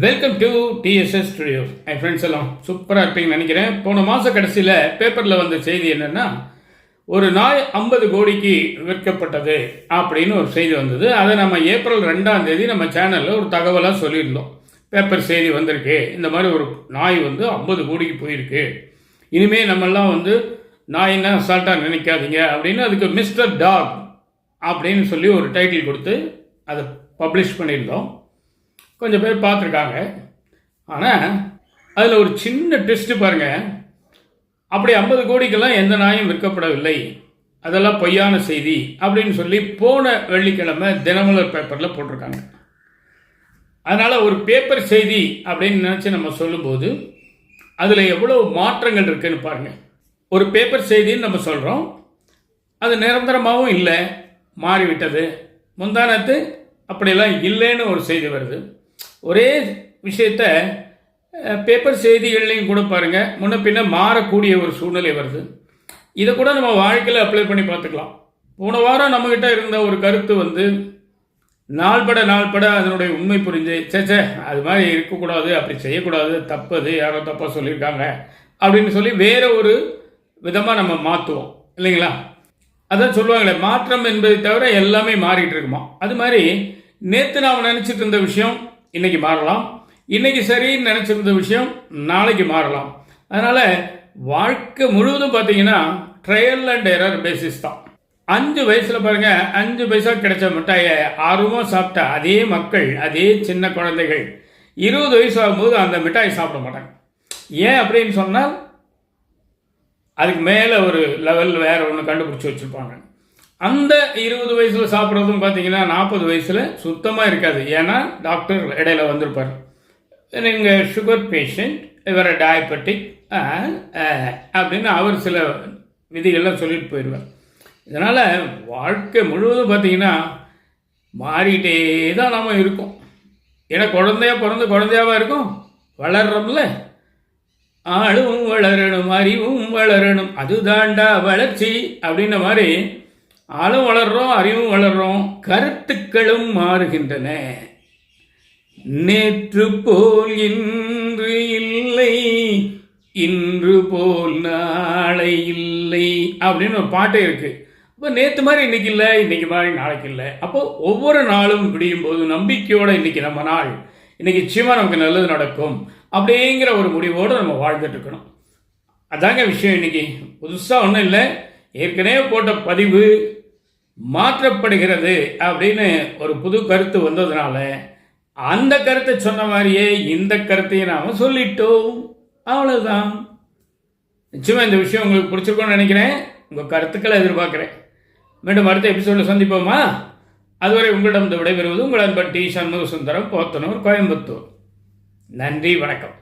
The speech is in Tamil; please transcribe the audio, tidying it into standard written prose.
Welcome to TDS studio. N friends எல்லாம் சூப்பராக இருப்பீங்கன்னு நினைக்கிறேன். போன மாத கடைசியில் பேப்பரில் வந்த செய்தி என்னென்னா, ஒரு நாய் 50 கோடிக்கு விற்கப்பட்டது அப்படின்னு ஒரு செய்தி வந்தது. அதை நம்ம ஏப்ரல் 2ஆம் தேதி நம்ம சேனலில் ஒரு தகவலாக சொல்லியிருந்தோம். பேப்பர் செய்தி வந்திருக்கு, இந்த மாதிரி ஒரு நாய் 50 கோடிக்கு போயிருக்கு, இனிமேல் நம்மெல்லாம் நாயின்னா அசால்ட்டாக நினைக்காதீங்க அப்படின்னு அதுக்கு மிஸ்டர் டாக் அப்படின்னு சொல்லி ஒரு டைட்டில் கொடுத்து அதை பப்ளிஷ் பண்ணியிருந்தோம். கொஞ்சம் பேர் பார்த்துருக்காங்க. ஆனால் அதில் ஒரு சின்ன டெஸ்ட்டு பாருங்கள். அப்படி 50 கோடிக்கெல்லாம் எந்த நாயும் விற்கப்படவில்லை, அதெல்லாம் பொய்யான செய்தி அப்படின்னு சொல்லி போன வெள்ளிக்கிழமை தினமலர் பேப்பரில் போட்டிருக்காங்க. அதனால் ஒரு பேப்பர் செய்தி அப்படின்னு நினச்சி நம்ம சொல்லும்போது அதில் எவ்வளோ மாற்றங்கள் இருக்குதுன்னு பாருங்கள். ஒரு பேப்பர் செய்தின்னு நம்ம சொல்கிறோம், அது நிரந்தரமாகவும் இல்லை, மாறிவிட்டது. முந்தானத்து அப்படியெல்லாம் இல்லைன்னு ஒரு செய்தி வருது. ஒரே விஷயத்த பேப்பர் செய்திகள்லையும் கூட பாருங்கள், முன்ன பின்ன மாறக்கூடிய ஒரு சூழ்நிலை வருது. இதை கூட நம்ம வாழ்க்கையில் அப்ளை பண்ணி பார்த்துக்கலாம். போன வாரம் நம்மக்கிட்ட இருந்த ஒரு கருத்து நாள்பட அதனுடைய உண்மை புரிஞ்சு சேச்சே அது மாதிரி இருக்கக்கூடாது, அப்படி செய்யக்கூடாது, தப்பது, யாரோ தப்பாக சொல்லியிருக்காங்க அப்படின்னு சொல்லி வேற ஒரு விதமாக நம்ம மாற்றுவோம் இல்லைங்களா? அதான் சொல்லுவாங்களே, மாற்றம் என்பதை தவிர எல்லாமே மாறிட்டு இருக்குமா. அது மாதிரி நேற்று நாம் நினச்சிட்டு இருந்த விஷயம் இன்னைக்கு மாறலாம், இன்னைக்கு சரின்னு நினச்சிருந்த விஷயம் நாளைக்கு மாறலாம். அதனால் வாழ்க்கை முழுவதும் பார்த்தீங்கன்னா ட்ரையல் அண்ட் எரர் பேசிஸ் தான். 5 வயசில் பாருங்கள், 5 பைசா கிடைச்ச மிட்டாயை ஆர்வமாக சாப்பிட்ட அதே மக்கள், அதே சின்ன குழந்தைகள் 20 வயசு ஆகும்போது அந்த மிட்டாயை சாப்பிட மாட்டாங்க. ஏன் அப்படின்னு சொன்னால் அதுக்கு மேலே ஒரு லெவல் வேற ஒன்று கண்டுபிடிச்சி வச்சுருப்பாங்க. அந்த 20 வயசில் சாப்பிட்றதும் பார்த்தீங்கன்னா 40 வயசில் சுத்தமாக இருக்காது. ஏன்னா டாக்டர் இடையில வந்திருப்பார், நீங்கள் சுகர் பேஷண்ட், இவரை டயபெட்டிக் அப்படின்னு அவர் சில விதிகள்லாம் சொல்லிட்டு போயிடுவார். இதனால் வாழ்க்கை முழுவதும் பார்த்தீங்கன்னா மாறிட்டே தான் நாம் இருக்கோம். ஏன்னா குழந்தையாக பிறந்து குழந்தையாவாக இருக்கும், வளர்றோம்ல. ஆளும் வளரணும், அறிவும் வளரணும், அதுதாண்டா வளர்ச்சி அப்படின்ற மாதிரி ஆளும் வளர்றோம், அறிவும் வளர்றோம், கருத்துக்களும் மாறுகின்றன. நேற்று போல் இன்று இல்லை, இன்று போல் நாளை இல்லை அப்படின்னு ஒரு பாட்டே இருக்கு. அப்போ நேற்று மாதிரி இன்னைக்கு இல்லை, இன்னைக்கு மாதிரி நாளைக்கு இல்லை. அப்போ ஒவ்வொரு நாளும் விடியும் போது நம்பிக்கையோட இன்னைக்கு நம்ம நாள், இன்னைக்கு நிச்சயமாக நமக்கு நல்லது நடக்கும் அப்படிங்கிற ஒரு முடிவோடு நம்ம வாழ்ந்துட்டு இருக்கணும். அதாங்க விஷயம். இன்னைக்கு புதுசாக ஒன்றும் இல்லை, ஏற்கனவே போட்ட பதிவு மாற்றப்படுகிறது அப்படின்னு ஒரு புது கருத்து வந்ததுனால அந்த கருத்தை சொன்ன மாதிரியே இந்த கருத்தையும் நாம் சொல்லிட்டோம். அவ்வளோதான். நிச்சயமாக இந்த விஷயம் உங்களுக்கு பிடிச்சிருக்கோன்னு நினைக்கிறேன். உங்கள் கருத்துக்களை எதிர்பார்க்குறேன். மீண்டும் அடுத்த எபிசோடில் சந்திப்போமா? அதுவரை உங்களிடம் விடைபெறுவது உங்கள் அன்பன் டி. சண்முக சுந்தரம், போத்தனூர், கோயம்புத்தூர். நன்றி, வணக்கம்.